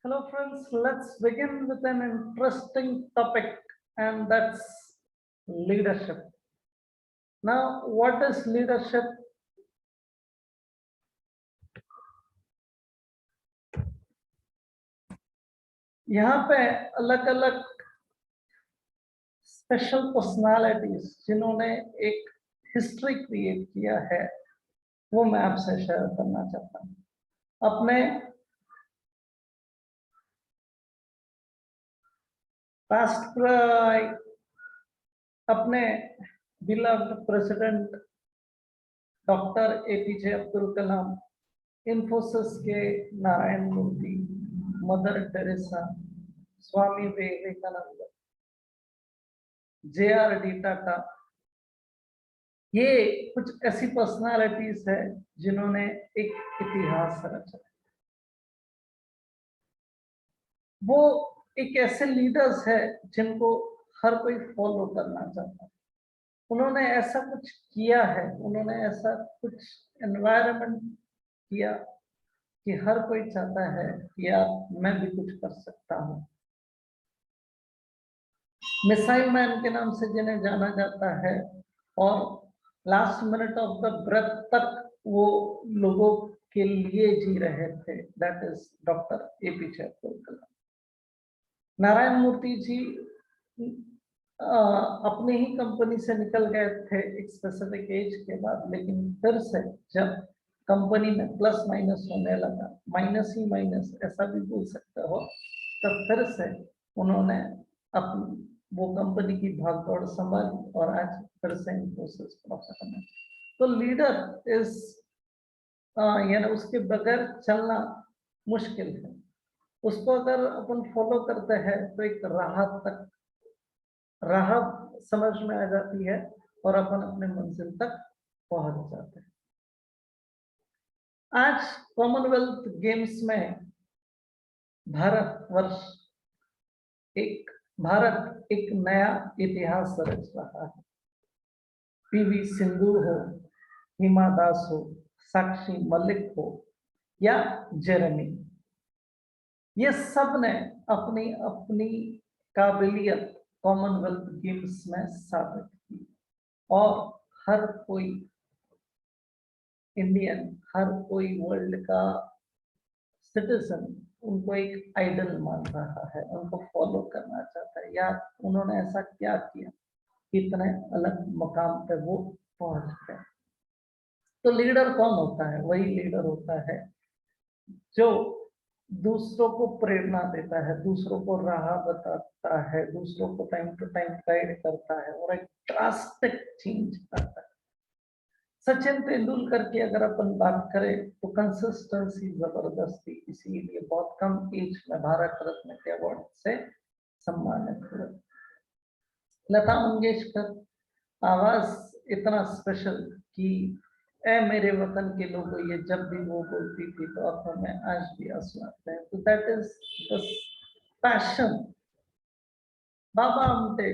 Hello friends, let's begin with an interesting topic, and that's leadership. Now, what is leadership? यहाँ पे अलग अलग special personalities जिन्होंने एक हिस्ट्री क्रिएट किया है वो मैं आपसे शेयर करना चाहता हूँ। अपने पास्ट अपने beloved president doctor APJ Abdul Kalam, Infosys के Narayana Murthy, mother Teresa, Swami Vivekananda, JRD Tata, ये कुछ ऐसी पर्सनालिटीज है जिन्होंने एक इतिहास रचा। वो एक ऐसे लीडर्स है जिनको हर कोई फॉलो करना चाहता है। उन्होंने ऐसा कुछ किया है, उन्होंने ऐसा कुछ एनवायरनमेंट किया कि हर कोई चाहता है कि यार मैं भी कुछ कर सकता हूँ। मिसाइल मैन के नाम से जिन्हें जाना जाता है और last minute of the breath तक वो लोगों के लिए जी रहे थे, that is doctor APJ Abdul Kalam. Narayana Murthy ji अपनी ही कंपनी से निकल गए थे एक स्पेसिफिक एज के बाद, लेकिन फिर से जब कंपनी में प्लस माइनस होने लगा, माइनस ही माइनस ऐसा भी बोल सकते हो, तो फिर से उन्होंने अपनी वो कंपनी की भागदौड़ संभाली और आज फिर से इन्फोसिस प्रॉफिट में। तो लीडर इज यानी उसके बगैर चलना मुश्किल है। उसको अगर अपन फॉलो करते हैं तो एक राह समझ में आ जाती है और अपन अपने मंजिल तक पहुंच जाते हैं। आज कॉमनवेल्थ गेम्स में भारत एक नया इतिहास रच रहा है। PV सिंधु हो, हिमा दास हो, साक्षी मलिक हो या जेरेमी, ये सब ने अपनी अपनी काबिलियत कॉमनवेल्थ गेम्स में साबित की और हर कोई इंडियन, हर कोई वर्ल्ड का सिटीजन उनको एक आइडल मान रहा है, उनको फॉलो करना चाहता है। यार उन्होंने ऐसा क्या किया, कितने अलग मकाम पे वो पहुंच गए। तो लीडर कौन होता है? वही लीडर होता है जो दूसरों को प्रेरणा देता है, दूसरों को राह बताता है, दूसरों को टाइम टू टाइम गाइड करता है और एक ड्रास्टिक चेंज करता है। सचिन तेंदुलकर की अगर अपन बात करें तो कंसिस्टेंसी जबरदस्त थी, इसीलिए बहुत कम एज में भारत रत्न के अवार्ड से सम्मानित हुए। लता मंगेशकर आवाज इतना स्पेशल कि ए मेरे वतन के लोगों, ये जब भी वो बोलती थी तो आंखों में आज भी आंसू आते हैं। तो that is the passion. Baba Amte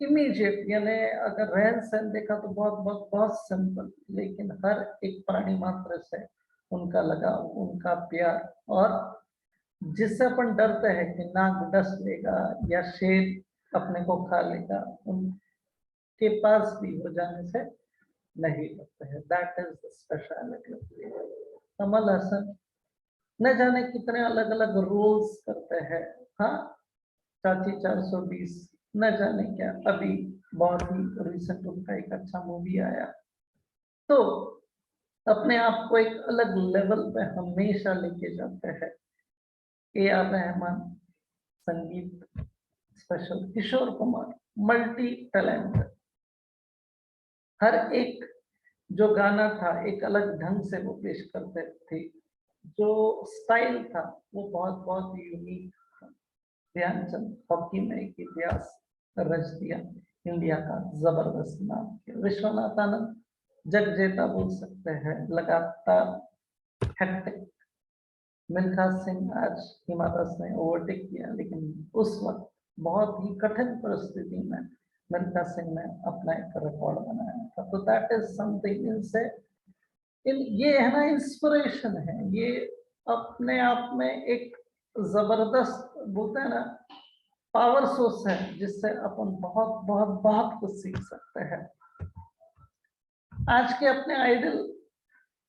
immediate, यानी अगर रहन सहन देखा तो बहुत बहुत बहुत सिंपल, लेकिन हर एक प्राणी मात्र से उनका लगाव, उनका प्यार, और जिससे अपन डरते हैं कि नाग डस लेगा या शेर अपने को खा लेगा, उनके पास भी हो जाने से नहीं लगता है। That is the speciality. Kamal Hassan न जाने कितने अलग अलग रोल्स करते हैं। हाँ, चाची 420, न जाने क्या, अभी बहुत ही रिसेंट उनका एक अच्छा मूवी आया। तो अपने आप को एक अलग लेवल पे हमेशा लेके जाते हैं। AR रहमान संगीत special, Kishore Kumar multi talent, हर एक जो गाना था एक अलग ढंग से वो पेश करते थे, जो स्टाइल था वो बहुत बहुत यूनिक था। ध्यानचंद हॉकी में एक इतिहास रच दिया, इंडिया का जबरदस्त नाम किया। विश्वनाथ आनंद जग जेता बोल सकते हैं, लगातार हैट्रिक। मिल्खा सिंह आज हिमा दास ने ओवरटेक किया, लेकिन उस वक्त बहुत ही कठिन परिस्थिति में मिल्खा सिंह ने अपना एक रिकॉर्ड बनाया था। तो दैट इज समथिंग। इनसे ये है ना, इंस्पिरेशन है। ये अपने आप में एक जबरदस्त बोलते हैं ना पावर सोर्स है, जिससे अपन बहुत बहुत बहुत कुछ सीख सकते हैं। आज के अपने आइडल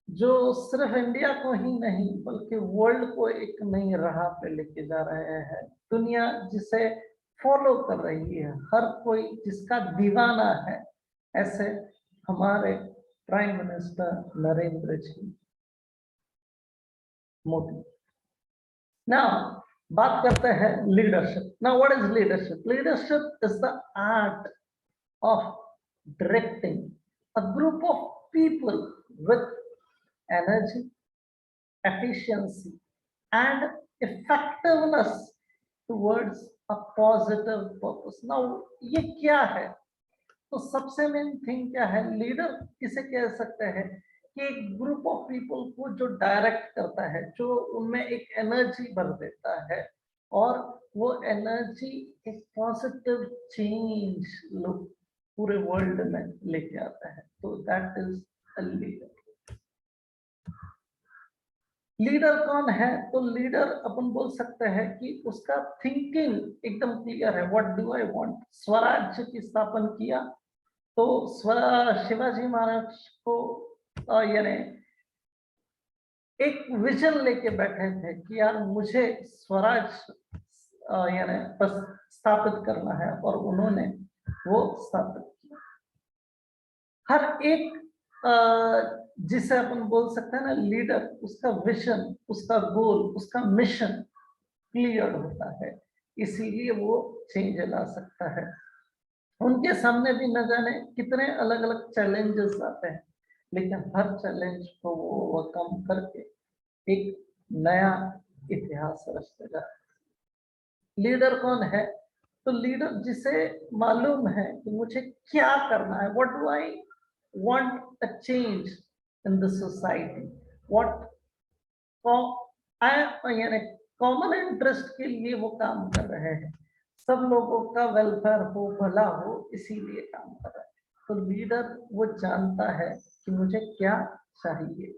जो सिर्फ इंडिया को ही नहीं बल्कि वर्ल्ड को एक नई राह पे लेके जा रहे हैं, दुनिया जिसे फॉलो कर रही है, हर कोई जिसका दीवाना है, ऐसे हमारे प्राइम मिनिस्टर नरेंद्र जी मोदी। ना बात करते हैं लीडरशिप। ना what is leadership? Leadership is the art of directing a group of people with energy, efficiency, and effectiveness towards a positive purpose. Now, ये क्या है? तो सबसे मेन थिंग क्या है? लीडर किसे कह सकते हैं कि एक ग्रुप ऑफ पीपल को जो डायरेक्ट करता है, जो उनमें एक एनर्जी भर देता है और वो एनर्जी एक पॉजिटिव चेंज लोग पूरे वर्ल्ड में लेके आता है, तो that is a leader. Leader कौन है? तो लीडर अपन बोल सकते हैं कि उसका थिंकिंग एकदम क्लियर है। What do I want? स्वराज्य की स्थापना किया तो शिवाजी महाराज को यानी एक विजन लेके बैठे थे कि यार मुझे स्वराज यानी स्थापित करना है, और उन्होंने वो स्थापित किया। हर एक जिसे अपन बोल सकते हैं ना लीडर, उसका विजन, उसका गोल, उसका मिशन क्लियर होता है, इसीलिए वो चेंज ला सकता है। उनके सामने भी न जाने कितने अलग अलग चैलेंजेस आते हैं, लेकिन हर चैलेंज को वो ओवरकम करके एक नया इतिहास रचते जाते हैं। लीडर कौन है? तो लीडर जिसे मालूम है कि मुझे क्या करना है, what do I want a change in the society, what यानी कॉमन इंटरेस्ट के लिए वो काम कर रहे हैं, सब लोगों का वेलफेयर हो, भला हो, इसीलिए काम कर रहा है। तो लीडर वो जानता है कि मुझे क्या चाहिए,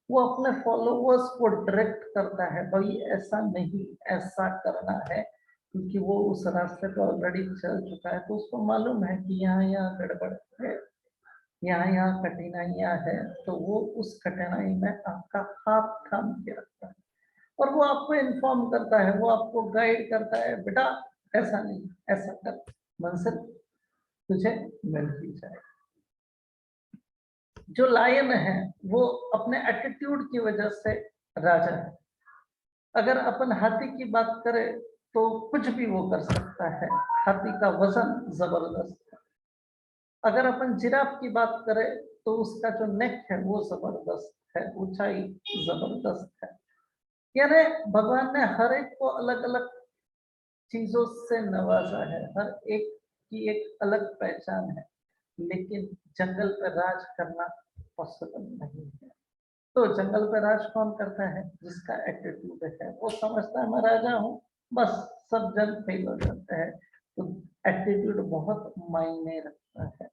वो अपने फॉलोअर्स को डायरेक्ट करता है, भाई ऐसा नहीं ऐसा करना है, क्योंकि वो उस रास्ते पर ऑलरेडी चल चुका है, तो उसको मालूम है कि यहाँ यहाँ गड़बड़ है, यहाँ यहाँ कठिनाइयां है, तो वो उस कठिनाई में आपका हाथ थाम के रखता है और वो आपको इन्फॉर्म करता है, वो आपको गाइड करता है, बेटा ऐसा नहीं ऐसा कर, मंजिल तुझे मिल ही जाए। जो लायन है वो अपने एटीट्यूड की वजह से राजा है। अगर अपन हाथी की बात करें तो कुछ भी वो कर सकता है, हाथी का वजन जबरदस्त है। अगर अपन जिराफ की बात करें तो उसका जो नेक है वो जबरदस्त है, ऊंचाई जबरदस्त है। यानी भगवान ने हर एक को अलग अलग चीजों से नवाजा है, हर एक की एक अलग पहचान है, लेकिन जंगल पर राज करना पॉसिबल नहीं है। तो जंगल पर राज कौन करता है? जिसका एटीट्यूड है, वो समझता है मैं राजा हूँ, बस सब जन फेल हो जाते हैं। तो एटीट्यूड बहुत मायने रखता है।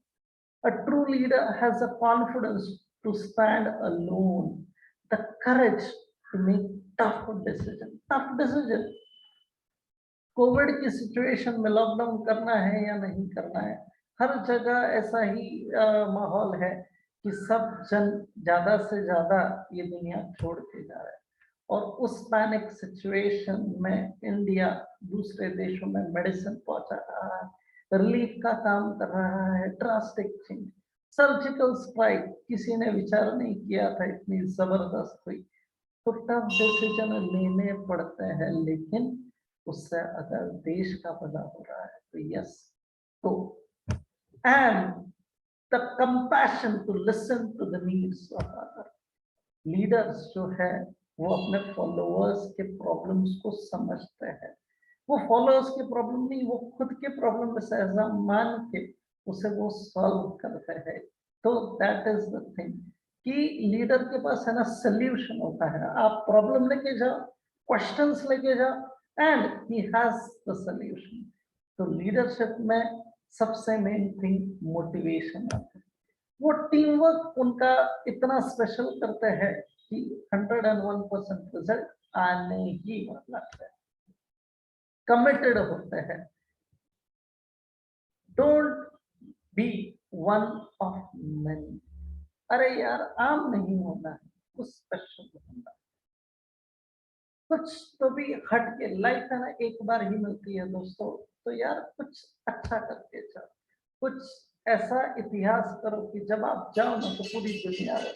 A true leader has the confidence to stand alone, the courage to make tough decision. Tough decision. Covid की सिचुएशन में लॉकडाउन करना है या नहीं करना है, हर जगह ऐसा ही माहौल है कि सब जन ज्यादा से ज्यादा ये दुनिया छोड़ के जा रहा है, और उस पैनिक सिचुएशन में इंडिया दूसरे देशों में मेडिसिन पहुंचा रहा है, रिलीफ का काम कर रहा है, ड्रास्टिक चेंज। सर्जिकल स्ट्राइक किसी ने विचार नहीं किया था इतनी जबरदस्त हुई, तो टफ डिसीजन लेने पड़ते हैं, लेकिन उससे अगर देश का भला हो रहा है तो यस। तो and the compassion to listen to the needs of other. Leaders जो है वो अपने फॉलोअर्स के प्रॉब्लम्स को समझते हैं, वो फॉलोअर्स के प्रॉब्लम नहीं, वो खुद के प्रॉब्लम में सहजा मान के उसे वो सॉल्व करते हैं। तो दैट इज द थिंग कि लीडर के पास है ना सोल्यूशन होता है। आप प्रॉब्लम लेके जाओ, क्वेश्चंस लेके जाओ and he has the solution. तो लीडरशिप में सबसे मेन थिंग मोटिवेशन आता है। वो टीम वर्क उनका इतना स्पेशल करते हैं कि 101% रिजल्ट आने ही वाला है, कमिटेड होते हैं। Don't be one of many. अरे यार आम नहीं होना है, कुछ स्पेशल होना है, कुछ तो भी हट के। लाइफ है ना, एक बार ही मिलती है दोस्तों, तो यार कुछ अच्छा करके जाओ, कुछ ऐसा इतिहास करो कि जब आप जाओ ना तो पूरी दुनिया रहे।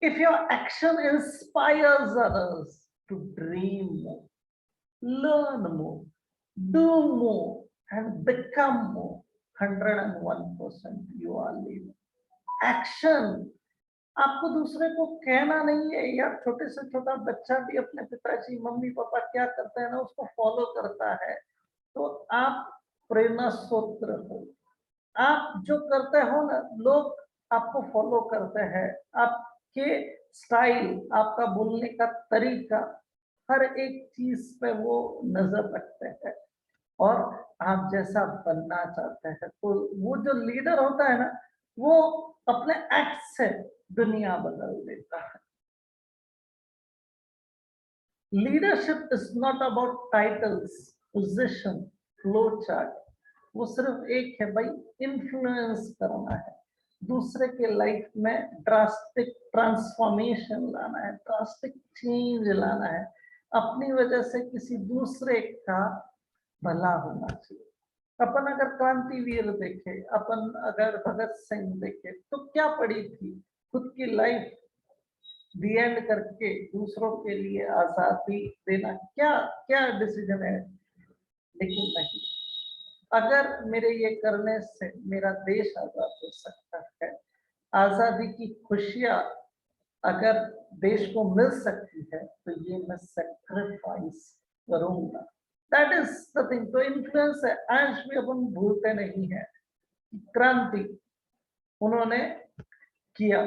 If your action inspires others to dream more, learn more, do more, and become more, 101% you are living. Action आपको दूसरे को कहना नहीं है यार। छोटे से छोटा बच्चा भी अपने पिताजी मम्मी पापा क्या करते हैं ना उसको फॉलो करता है, तो आप प्रेरणा स्रोत हो। आप जो करते हो ना, लोग आपको फॉलो करते हैं, आपके स्टाइल, आपका बोलने का तरीका, हर एक चीज पे वो नजर रखते हैं और आप जैसा बनना चाहते हैं। तो वो जो लीडर होता है ना, वो अपने एक्ट से दुनिया बदल देता है। Leadership is not about titles, position, flow chart. वो सिर्फ एक है भाई, इन्फ्लुएंस करना है, दूसरे के लाइफ में ड्रास्टिक ट्रांसफॉर्मेशन लाना है, ड्रास्टिक चेंज लाना है। अपनी वजह से किसी दूसरे का भला होना चाहिए। अपन अगर क्रांतिवीर देखे, अपन अगर भगत सिंह देखे, तो क्या पड़ी थी, खुद की लाइफ दी एंड करके दूसरों के लिए आजादी देना, क्या क्या डिसीजन है। लेकिन नहीं, अगर मेरे ये करने से मेरा देश आजाद हो सकता है, आजादी की खुशियां अगर देश को मिल सकती है, तो ये मैं सेक्रीफाइस करूंगा। That is the thing. तो इन्फ्लुएंस है, आज भी अपन भूलते नहीं है। क्रांति उन्होंने किया।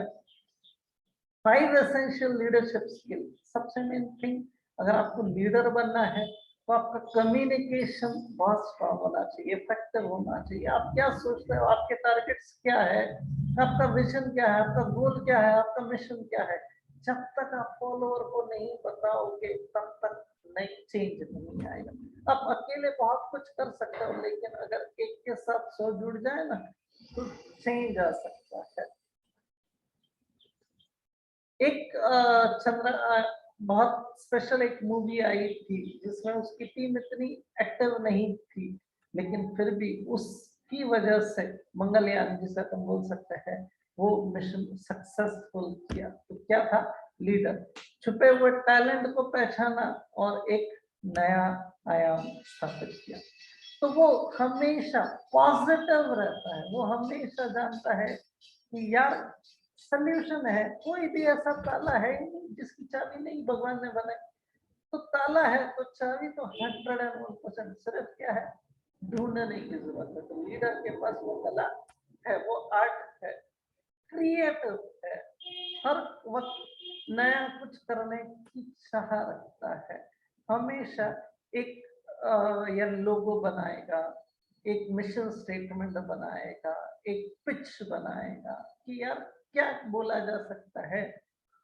5 एसेंशियल लीडरशिप स्किल। सबसे मेन थिंग, अगर आपको लीडर बनना है तो आपका कम्युनिकेशन बहुत स्ट्रांग होना चाहिए, इफेक्टिव होना चाहिए। आप क्या सोचते हो, आपके टारगेट्स क्या है, आपका विजन क्या है, आपका गोल क्या है, आपका मिशन क्या है। जब तक आप फॉलोअर को नहीं बताओगे तब तक नई चेंज नहीं आएगा। आप अकेले बहुत कुछ कर सकते हो, लेकिन अगर एक के साथ 100 जुड़ जाए ना, तो चेंज आ सकता है। एक बहुत स्पेशल एक मूवी आई थी जिसमें उसकी टीम इतनी एक्टिव नहीं थी, लेकिन फिर भी उसकी वजह से मंगलयान, जिसे हम बोल सकते हैं, वो मिशन सक्सेसफुल किया। तो क्या था, लीडर छुपे हुए टैलेंट को पहचाना और एक नया आयाम स्थापित किया। तो वो हमेशा पॉजिटिव रहता है, वो हमेशा जानता है कि यार सल्यूशन है। कोई भी ऐसा ताला है नहीं जिसकी चाबी नहीं भगवान ने बनाई। तो ताला है तो चाबी तो 101%। सिर्फ क्या है, ढूंढने की जरूरत है। तो लीडर के पास वो कला है, वो आर्ट है, क्रिएटिव है, हर वक्त नया कुछ करने की चाह रखता है। हमेशा एक या लोगो बनाएगा, एक मिशन स्टेटमेंट बनाएगा, एक पिच बनाएगा कि यार क्या बोला जा सकता है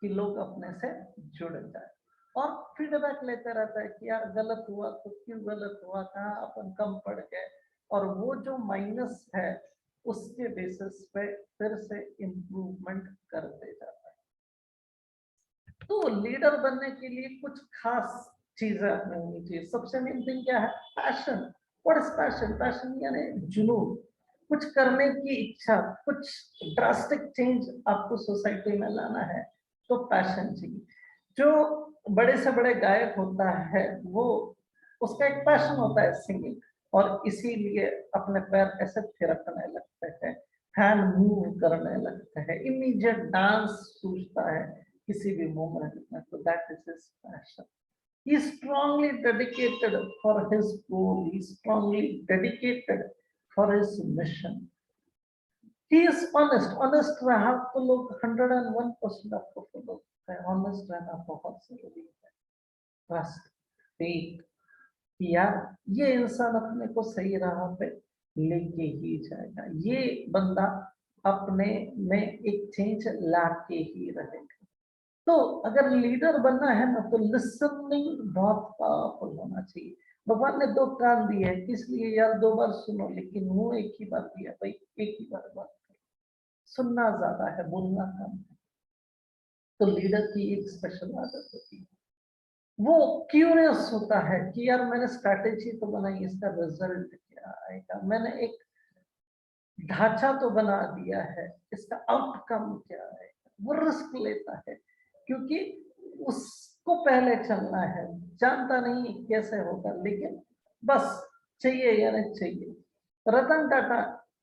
कि लोग अपने से जुड़ जाए। और फीडबैक लेते रहता है कि यार गलत हुआ तो क्यों गलत हुआ, कहाँ अपन कम पड़ गए, और वो जो माइनस है उसके बेसिस पे फिर से इम्प्रूवमेंट करते जाता है। तो लीडर बनने के लिए कुछ खास चीजें अपने होनी चाहिए। सबसे मेन थिंग क्या है, passion. What is passion? Passion यानी जुनून, कुछ करने की इच्छा, कुछ ड्रास्टिक चेंज आपको सोसाइटी में लाना है, तो पैशन चाहिए। जो बड़े से बड़े गायक होता है, वो उसका एक पैशन होता है सिंगिंग, और इसीलिए अपने पैर ऐसे थिरकने लगते हैं, हैंड मूव करने लगते हैं, इमीडिएट डांस सूझता है किसी भी मोमेंट में। तो that is his passion. He is strongly dedicated for his goal. He is strongly dedicated for his mission. He is honest. Honest रहा तो लोग 101% आपको फॉलो करते हैं। Honest रहना बहुत जरूरी है। Trust. फेक, कि यार ये इंसान अपने को सही राह पे लेके ही जाएगा, ये बंदा अपने में एक चेंज ला के ही रहेगा। तो अगर लीडर बनना है ना, तो लिसनिंग बहुत पावरफुल होना चाहिए। भगवान ने 2 कान दिए हैं, किस लिए यार? 2 बार सुनो, लेकिन मुंह एक ही बार दिया भाई, एक ही बार बात करो। सुनना ज्यादा है, बोलना कम है। तो लीडर की एक स्पेशल आदत होती है, वो क्यूरियस होता है कि यार मैंने स्ट्रैटेजी तो बनाई, इसका रिजल्ट क्या आएगा? मैंने एक ढांचा तो बना दिया है, इसका आउटकम क्या आएगा? वो रिस्क लेता है, क्योंकि उसको पहले चलना है, जानता नहीं कैसे होगा, लेकिन बस चाहिए या नहीं चाहिए। रतन टाटा,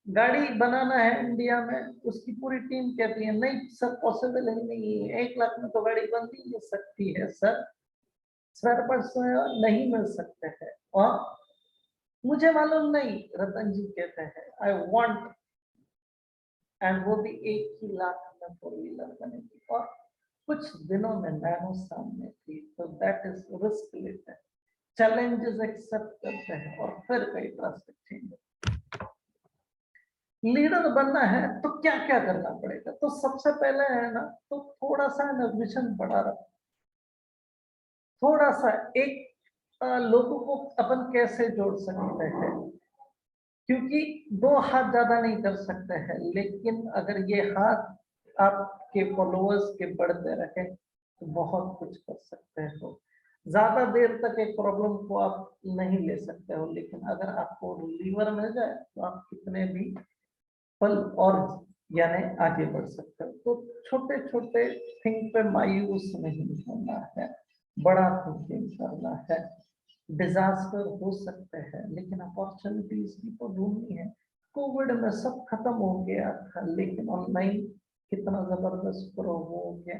गाड़ी बनाना है इंडिया में, उसकी पूरी टीम कहती है नहीं सर, पॉसिबल ही नहीं है, 1 लाख में तो गाड़ी बन ही नहीं सकती है सर, स्पेयर पार्ट्स नहीं मिल सकते हैं। और मुझे मालूम नहीं, रतन जी कहते हैं आई वांट, एंड वो भी 1 ही लाख में 4 व्हीलर बनेगी, और कुछ दिनों में नैनो सामने थी। तो दैट इज रिस्क लेते हैं, चैलेंजेस एक्सेप्ट करते हैं, और फिर कई ड्रास्टिक चेंज। लीडर बनना है तो क्या क्या करना पड़ेगा? तो सबसे पहले है ना, तो थोड़ा सा विजन बड़ा रखो, थोड़ा सा एक लोगों को अपन कैसे जोड़ सकते हैं, क्योंकि 2 हाथ ज्यादा नहीं कर सकते हैं, लेकिन अगर ये हाथ आपके फॉलोअर्स के बढ़ते रहे तो बहुत कुछ कर सकते हो। ज्यादा देर तक एक प्रॉब्लम को आप नहीं ले सकते हो, लेकिन अगर आपको लीवर मिल जाए तो आप कितने भी पल और यानी आगे बढ़ सकते हो। तो छोटे छोटे थिंग पे मायूस नहीं होना है, बड़ा थिंकिंग करना है। डिजास्टर हो सकते हैं, लेकिन अपॉर्चुनिटीज भी तो ढूंढनी है। कोविड में सब खत्म हो गया था, लेकिन ऑनलाइन कितना जबरदस्त ग्रो हो गया।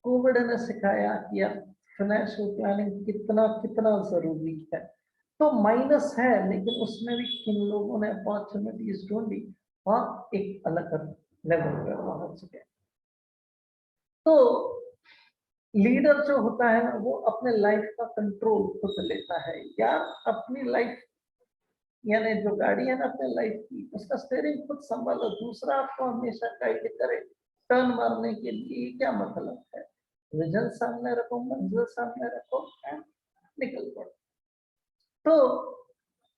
कोविड ने सिखाया कि यार फाइनेंशियल प्लानिंग कितना कितना जरूरी है। तो माइनस है, लेकिन उसमें भी किन लोगों ने अपॉर्चुनिटीज ढूंढी और एक अलग लेवल पे पहुंच गए। तो लीडर जो होता है ना, वो अपने लाइफ का कंट्रोल खुद लेता है। यार अपनी लाइफ, यानी जो गाड़ी है ना अपने लाइफ की, उसका स्टीयरिंग खुद संभालो, दूसरा आपको हमेशा गाइड करे। टर्न मारने के लिए क्या मतलब है? विजन सामने रखो, मंजिल सामने रखो, एंड निकल पड़ो। तो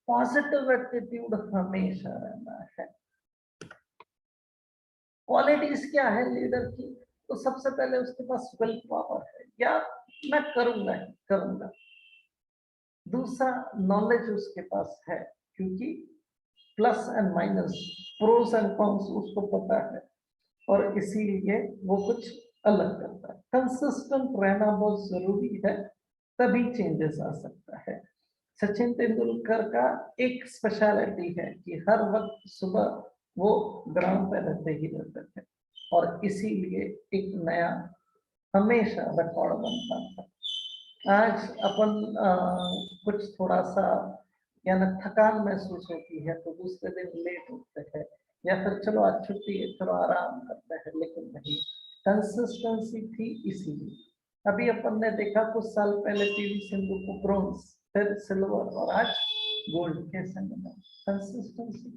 पॉजिटिव एटीट्यूड हमेशा रहना है। क्वालिटीज क्या है लीडर की? तो सबसे पहले उसके पास विल पावर है, या मैं करूंगा ही करूंगा। दूसरा, नॉलेज उसके पास है, क्योंकि plus and minus, pros and cons उसको पता है, और इसीलिए वो कुछ अलग करता है। कंसिस्टेंट रहना बहुत जरूरी है, तभी चेंजेस आ सकता है। सचिन तेंदुलकर का एक स्पेशलिटी है कि हर वक्त सुबह वो ग्राउंड पे रहते ही रहते थे, और इसीलिए एक नया हमेशा रिकॉर्ड बनता था। आज अपन कुछ थोड़ा सा यानी थकान महसूस होती है, तो दूसरे दिन लेट उठते हैं, या फिर चलो आज छुट्टी है, चलो आराम करते हैं, लेकिन नहीं, कंसिस्टेंसी थी इसीलिए। अभी अपन ने देखा कुछ साल पहले पीवी सिंधु को ब्रोंज, फिर सिल्वर, और आज गोल्ड के संग में। कंसिस्टेंसी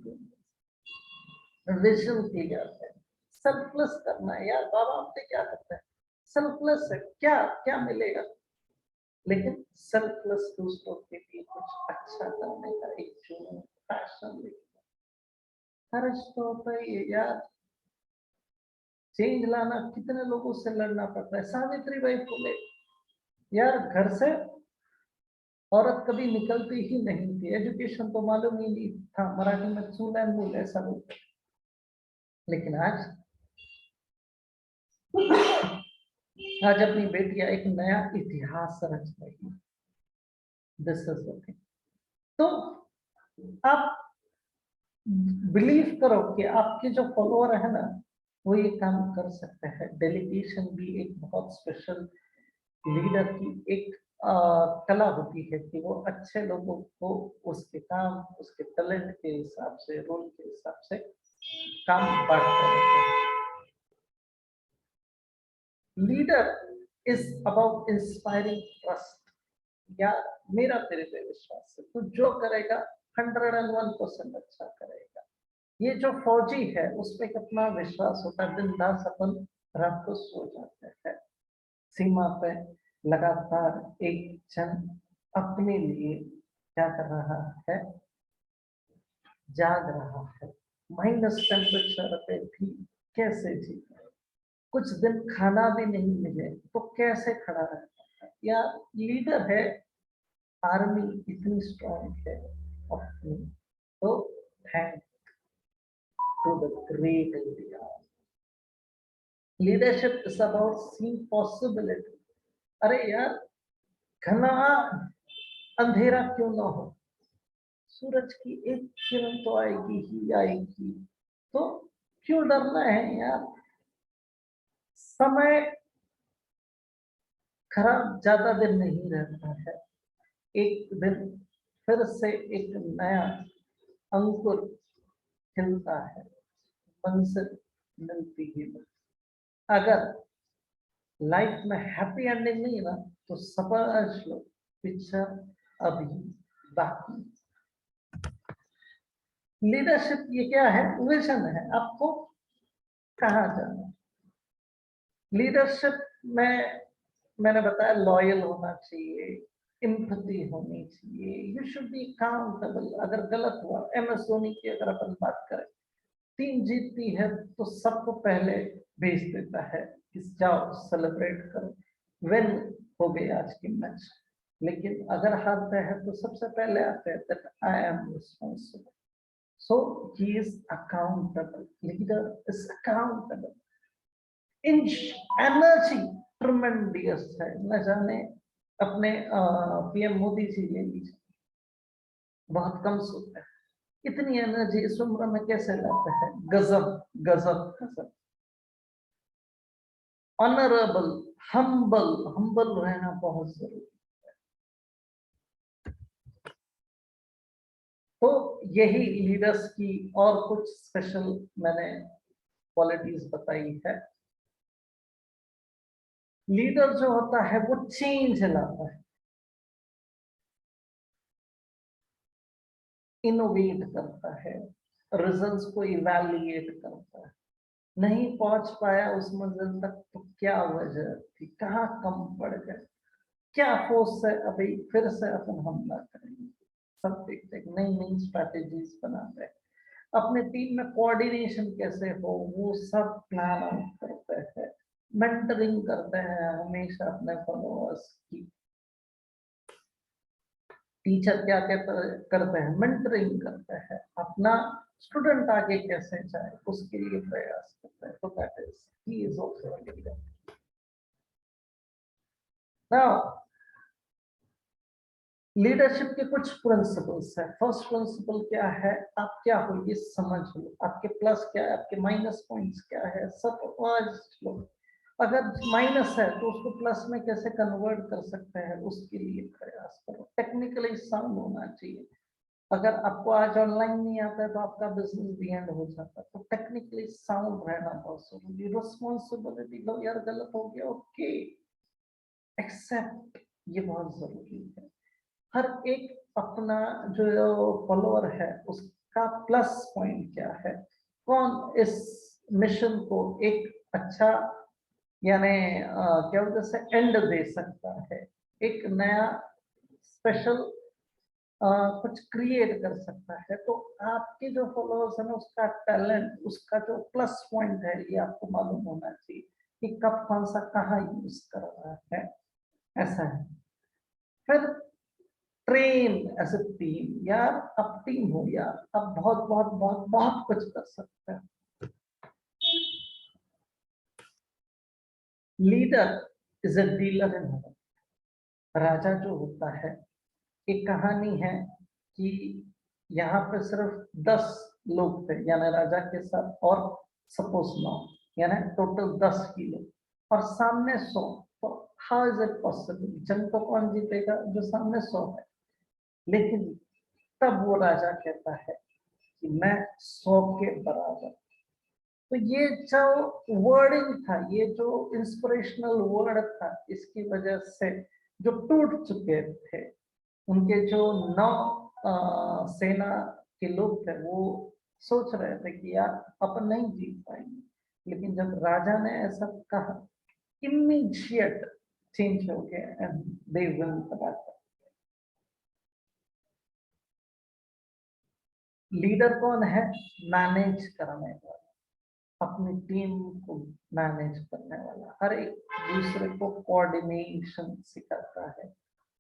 विजन क्लियर है, सेल्फलेस करना है। यार बाबा हमने क्या करते हैं, सेल्फलेस है, क्या क्या मिलेगा, लेकिन सेल्फलेस दूसरों के लिए कुछ अच्छा करने का एक जुनून, पैशन लेके खर्च तो होता ही है यार। चेंज लाना कितने लोगों से लड़ना पड़ता है। सावित्री बाई फुले, यार घर से औरत कभी निकलती ही नहीं थी, एजुकेशन तो मालूम ही नहीं था, मराठी में चूल एंड मूल ऐसा बोलते, लेकिन आज आज अपनी बेटियां एक नया इतिहास रच रही है। This is the thing. तो आप बिलीव करो कि आपके जो फॉलोअर है ना, वो ये काम कर सकते हैं। डेलीगेशन भी एक बहुत स्पेशल लीडर की एक कला होती है, कि वो अच्छे लोगों को उसके काम, उसके टैलेंट के हिसाब से, रोल के हिसाब से काम बांटते रहते हैं। Leader is about inspiring trust, यार मेरा तेरे पे विश्वास है, तू जो करेगा 101% अच्छा करेगा। ये जो फौजी है उस पे कितना विश्वास होता है, बिंदास अपन रात को सो जाते हैं। सीमा पे लगातार एक जन अपने लिए क्या कर रहा है, जाग रहा है। माइनस टेम्परेचर पे भी कैसे जीता, कुछ दिन खाना भी नहीं मिले तो कैसे खड़ा रहता है। या लीडर है, आर्मी इतनी स्ट्रॉन्ग है अपनी, तो thank to the great India. Leadership is about seeing possibility. अरे यार, घना अंधेरा क्यों ना हो, सूरज की एक किरण तो आएगी ही आएगी, तो क्यों डरना है यार। समय खराब ज्यादा दिन नहीं रहता है, एक दिन फिर से एक नया अंकुर खिलता है, मंजिल मिलती ही मिलती। अगर लाइफ में हैप्पी एंडिंग नहीं ना, तो समझ लो पिक्चर अभी बाकी। लीडरशिप ये क्या है, विजन है, आपको कहाँ जाना। लीडरशिप में मैंने बताया लॉयल होना चाहिए, एम्पैथी होनी चाहिए, यू शुड बी अकाउंटेबल। अगर गलत हुआ, MS धोनी की अगर अपन बात करें, टीम जीतती है तो सबको पहले भेज देता है कि जाओ सेलिब्रेट करो, विन हो गई आज की मैच। लेकिन अगर हारते हैं तो सबसे पहले आते हैं that I am responsible. So he is accountable, leader is accountable. इंच एनर्जी ट्रमेंडियस है, न जाने अपने PM मोदी जी ले लीजिए, बहुत कम सोते हैं, इतनी एनर्जी इस उम्र में कैसे लाते हैं। गजब गजब गजब। ऑनरेबल, हम्बल, हम्बल रहना बहुत जरूरी। तो यही लीडर्स की और कुछ स्पेशल मैंने क्वालिटीज बताई है। लीडर जो होता है वो चेंज लाता है, इनोवेट करता है, रिजल्ट्स को इवैल्यूएट करता है। नहीं पहुंच पाया उस मंजिल तक तो क्या वजह थी, कहाँ कम पड़ गए, क्या फोर्स है, अभी फिर से अपन हमला करेंगे। सब देखते हैं, नई नई स्ट्रैटेजीज बनाते हैं, अपने टीम में कोऑर्डिनेशन कैसे हो वो सब प्लान आउट करते हैं, मेंटरिंग करते हैं हमेशा अपने फॉलोअर्स की। टीचर क्या कहते करते हैं, मेंटरिंग करते हैं, अपना स्टूडेंट आगे कैसे जाए उसके लिए प्रयास करते हैं। तो that is he is also a leader. Now leadership के कुछ प्रिंसिपल्स है। फर्स्ट प्रिंसिपल क्या है, आप क्या हो ये समझ लो, आपके प्लस क्या है, आपके माइनस पॉइंट्स क्या है, सब समझ लो। अगर माइनस है तो उसको प्लस में कैसे कन्वर्ट कर सकते हैं उसके लिए प्रयास करो। टेक्निकली साउंड होना चाहिए। अगर आपको आज ऑनलाइन नहीं आता है तो आपका बिजनेस भी एंड हो जाता है। तो टेक्निकली साउंड रहना बहुत जरूरी। रिस्पॉन्सिबिलिटी लो, यार गलत हो गया, ओके, एक्सेप्ट, ये बहुत जरूरी है। हर एक अपना जो फॉलोअर है उसका प्लस पॉइंट क्या है, कौन इस मिशन को एक अच्छा यानी क्या बोलते से एंड दे सकता है, एक नया स्पेशल कुछ क्रिएट कर सकता है। तो आपके जो फॉलोअर्स है ना, उसका टैलेंट, उसका जो प्लस पॉइंट है, ये आपको मालूम होना चाहिए कि कब कौन सा कहाँ यूज कर रहा है। ऐसा है। फिर ट्रेन एज ए टीम। यार अब टीम हो यार, अब बहुत बहुत बहुत बहुत कुछ कर सकते हैं। Leader is a dealer in. राजा जो होता है, एक कहानी है कि यहाँ पे सिर्फ 10 लोग थे, यानी राजा के साथ और सपोज 9, यानी टोटल 10 ही लोग, और सामने 100। तो हाउ इज इट पॉसिबल, जंग तो कौन जीतेगा, जो सामने 100 है। लेकिन तब वो राजा कहता है कि मैं 100 के बराबर। तो ये जो वर्डिंग था, ये जो इंस्पिरेशनल वर्ड था, इसकी वजह से जो टूट चुके थे, उनके जो 9 सेना के लोग थे, वो सोच रहे थे कि यार अपन नहीं जीत पाएंगे, लेकिन जब राजा ने ऐसा कहा, इमीडिएट चेंज हो गया and they win the battle. Leader कौन है? मैनेज करने वाला, अपनी टीम को मैनेज करने वाला, हर एक दूसरे को कोऑर्डिनेशन सिखाता है,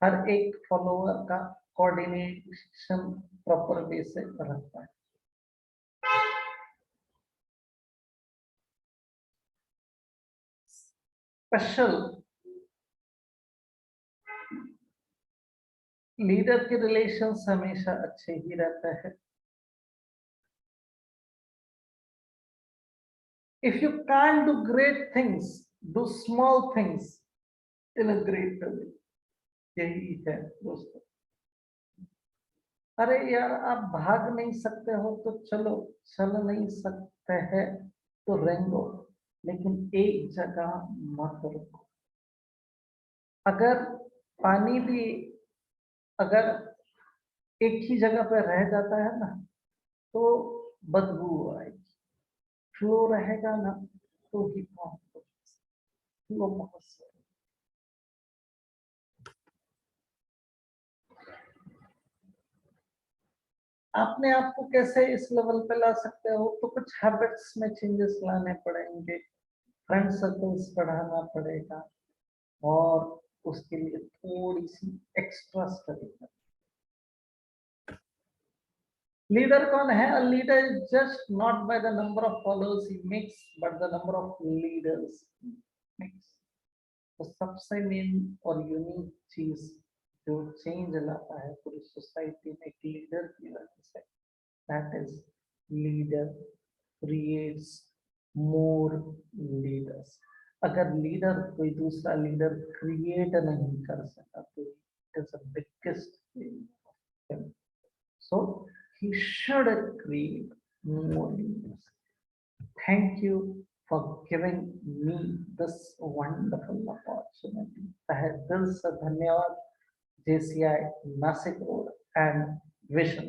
हर एक फॉलोअर का कोऑर्डिनेशन प्रॉपर वे से रखता है। स्पेशल लीडर के रिलेशंस हमेशा अच्छे ही रहते हैं। If you can't do great things, do small things in a great way. यही है दोस्तों। अरे यार, आप भाग नहीं सकते हो तो चलो, चल नहीं सकते हैं तो रेंगो, लेकिन एक जगह मत रुको। अगर पानी भी अगर एक ही जगह पर रह जाता है ना, तो बदबू आएगी। फ्लो रहेगा ना, तो ही फ्लो बहुत आपने आपको कैसे इस लेवल पे ला सकते हो? तो कुछ हैबिट्स में चेंजेस लाने पड़ेंगे, फ्रेंड सर्कल्स बढ़ाना पड़ेगा, और उसके लिए थोड़ी सी एक्स्ट्रा स्टडी। लीडर कौन है? A leader is just not by the number of followers he makes, but the number of leaders he makes. तो सबसे मेन और यूनिक चीज जो चेंज लाता है पूरी सोसाइटी में एक लीडर की वजह से, that is leader creates more leaders. अगर लीडर कोई दूसरा लीडर क्रिएट नहीं कर सका तो it is the biggest failure. So he should create more leaders. Thank you for giving me this wonderful opportunity. तहे दिल से धन्यवाद JCI Nashik road and vision.